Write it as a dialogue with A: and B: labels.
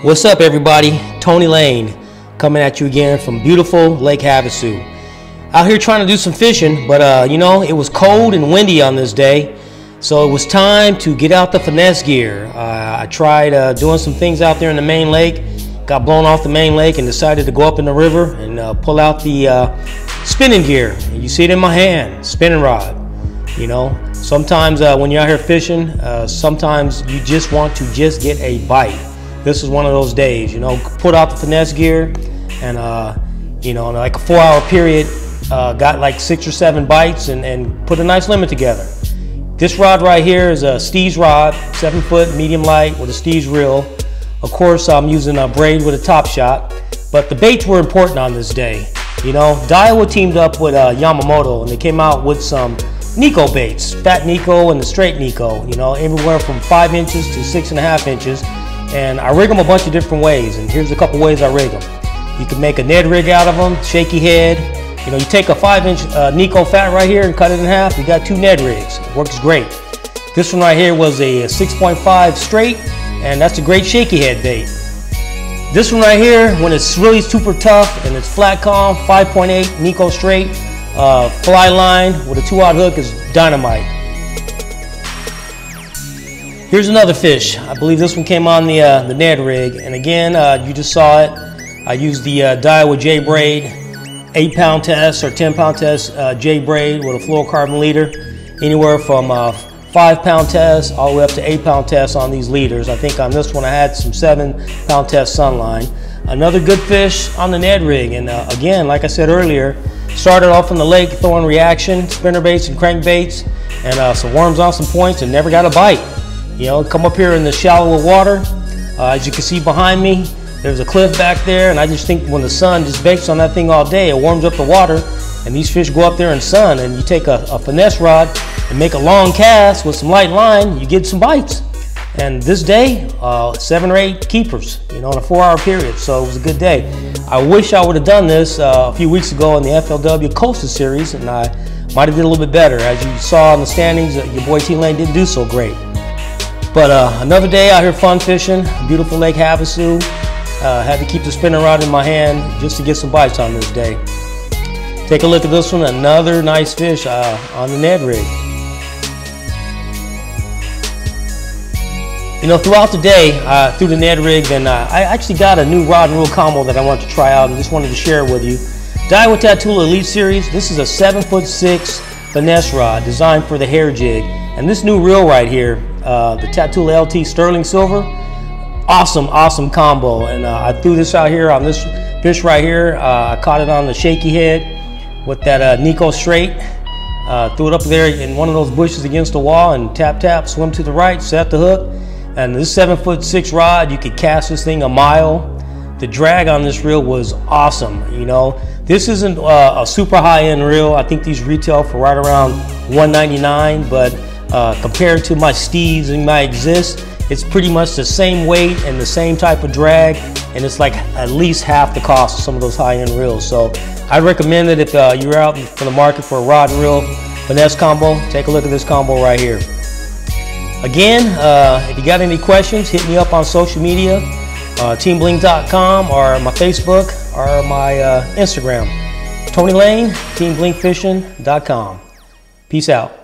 A: What's up, everybody? Tony Lane coming at you again from beautiful Lake Havasu. Out here trying to do some fishing, but you know, it was cold and windy on this day, so it was time to get out the finesse gear. I tried doing some things out there in the main lake, got blown off the main lake, and decided to go up in the river and pull out the spinning gear. You see it in my hand, spinning rod. You know, sometimes when you're out here fishing, sometimes you just want to just get a bite. This is one of those days, you know, put out the finesse gear and, you know, in like a 4-hour period, got like 6 or 7 bites and put a nice limit together. This rod right here is a Steve's rod, 7-foot, medium light with a Steve's reel. Of course, I'm using a braid with a top shot, but the baits were important on this day. You know, Daiwa teamed up with Yamamoto and they came out with some Nico baits, fat Nico and the straight Nico, you know, anywhere from 5 inches to 6.5 inches. And I rig them a bunch of different ways, and here's a couple ways I rig them. You can make a Ned rig out of them, shaky head. You know, you take a 5-inch Nico fat right here and cut it in half, you got 2 Ned rigs. It works great. This one right here was a 6.5 straight, and that's a great shaky head bait. This one right here, when it's really super tough and it's flat calm, 5.8 Nico straight, fly line with a 2-aught hook is dynamite. Here's another fish. I believe this one came on the Ned rig, and again, you just saw it. I used the Daiwa J braid, 8-pound test or 10-pound test J braid with a fluorocarbon leader, anywhere from 5-pound test all the way up to 8-pound test on these leaders. I think on this one I had some 7-pound test sunline. Another good fish on the Ned rig, and again, like I said earlier, started off in the lake throwing reaction, spinner baits and crankbaits, and some worms on some points, and never got a bite. You know, come up here in the shallower water. As you can see behind me, there's a cliff back there, and I just think when the sun just bakes on that thing all day, it warms up the water, and these fish go up there in sun, and you take a finesse rod and make a long cast with some light line, you get some bites. And this day, 7 or 8 keepers, you know, in a 4-hour period, so it was a good day. I wish I would have done this a few weeks ago in the FLW Coastal Series, and I might have did a little bit better. As you saw in the standings, your boy T Lane didn't do so great. But another day out here fun fishing, beautiful Lake Havasu. Had to keep the spinning rod in my hand just to get some bites on this day. Take a look at this one, another nice fish on the Ned rig. You know, throughout the day, through the Ned rig, then I actually got a new rod and reel combo that I wanted to try out and just wanted to share with you. Daiwa Tatula Elite Series, this is a 7'6" finesse rod designed for the hair jig. And this new reel right here, the Tatula LT Sterling Silver, awesome combo. And I threw this out here on this fish right here. I caught it on the shaky head with that Nico straight. Threw it up there in one of those bushes against the wall and tap, swim to the right, set the hook. And this 7'6" rod, you could cast this thing a mile. The drag on this reel was awesome. You know, this isn't a super high-end reel. I think these retail for right around $199, but compared to my Steves and my Exist, it's pretty much the same weight and the same type of drag, and it's like at least half the cost of some of those high-end reels. So I recommend it if you're out for the market for a rod and reel finesse combo. Take a look at this combo right here. Again, if you got any questions, hit me up on social media, teambling.com or my Facebook or my Instagram. Tony Lane, teamblinkfishing.com. Peace out.